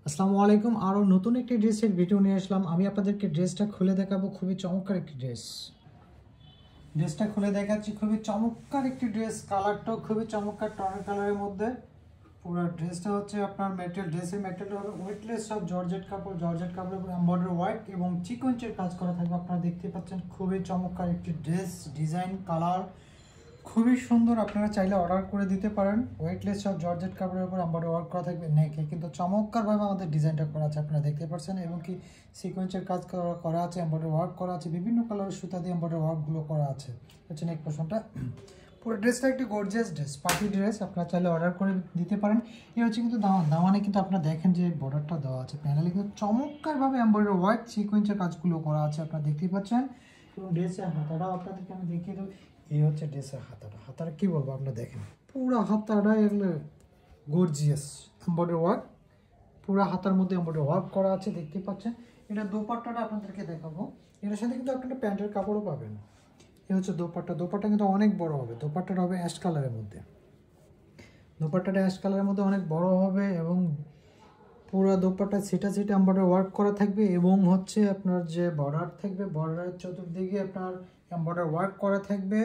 আসসালামু আলাইকুম। আরও নতুন একটি ড্রেসের ভিডিও নিয়ে আসলাম। আমি আপনাদেরকে ড্রেসটা খুলে দেখাবো। খুবই চমৎকার একটি ড্রেসটা খুলে দেখাচ্ছি। খুবই চমৎকার একটি ড্রেস, কালারটাও খুবই চমৎকার, টনের কালারের মধ্যে। পুরো ড্রেসটা হচ্ছে আপনার ড্রেসের মেটেরিয়াল হবে ওয়েটলেস, সব জর্জেট কাপড়। জর্জেট কাপড়ের উপর এমব্রয়ডারি ওয়ার্ক এবং সিকোয়েন্সের কাজ করা থাকবে। আপনারা দেখতে পাচ্ছেন খুবই চমৎকার একটি ড্রেস, ডিজাইন, কালার খুবই সুন্দর। আপনারা চাইলে অর্ডার করে দিতে পারেন। ওয়েটলেস সব জর্জেট কাপড়ের উপর এমব্রয়ডারি ওয়ার্ক করা থাকবে। নেকে কিন্তু চমৎকারভাবে আমাদের ডিজাইনটা করা আছে, আপনারা দেখতে পাচ্ছেন। এবং কি সিকোয়েন্সের কাজ করা আছে, এমব্রয়ডারি ওয়ার্ক করা আছে, বিভিন্ন কালারের সুতা দিয়ে এমব্রয়ডারি ওয়ার্কগুলো করা আছে। হচ্ছে নেক পোর্শনটা। পুরো ড্রেসটা একটি গর্জিয়াস ড্রেস, পার্টি ড্রেস। আপনারা চাইলে অর্ডার করে দিতে পারেন। এই হচ্ছে কিন্তু দামানে কিন্তু আপনারা দেখেন যে বর্ডারটা দেওয়া আছে, প্যানেলে কিন্তু চমৎকারভাবে এমব্রয়ডারি ওয়ার্ক সিকোয়েন্সের কাজগুলো করা আছে, আপনারা দেখতেই পাচ্ছেন। এবং ড্রেসের হাতাটাও আপনাদেরকে আমি দেখিয়ে দেবো। এই হচ্ছে ড্রেসের হাতাটা কি বলবো, আপনারা দেখেন পুরো হাতাটা এগুলো গর্জিয়াস এমব্রয়ডারি ওয়ার্ক। পুরো হাতার মধ্যে এমব্রয়ডারি ওয়ার্ক করা আছে, দেখতে পাচ্ছেন। এটা দোপাট্টাটা আপনাদেরকে দেখাবো। এটার সাথে কিন্তু আপনারা প্যান্টের কাপড়ও পাবেন। এই হচ্ছে দোপাট্টা কিন্তু অনেক বড় হবে। দোপাট্টাটা হবে অ্যাশ কালারের মধ্যে। দোপাট্টাটা অ্যাশ কালারের মধ্যে অনেক বড় হবে এবং পুরো দোপাট্টা সিটা এমব্রয়ডারি ওয়ার্ক করা থাকবে। এবং হচ্ছে আপনার যে বর্ডার থাকবে, বর্ডারের চতুর্দিকে আপনার এমব্রয়ডারি ওয়ার্ক করা থাকবে।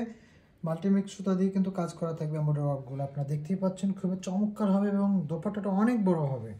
মাল্টিমিক্স সুতা দিয়ে কিন্তু কাজ করা থাকবে এমব্রয়ডারি ওয়ার্কগুলো, আপনারা দেখতেই পাচ্ছেন। খুবই চমৎকার হবে এবং দোপাট্টাটা অনেক বড় হবে।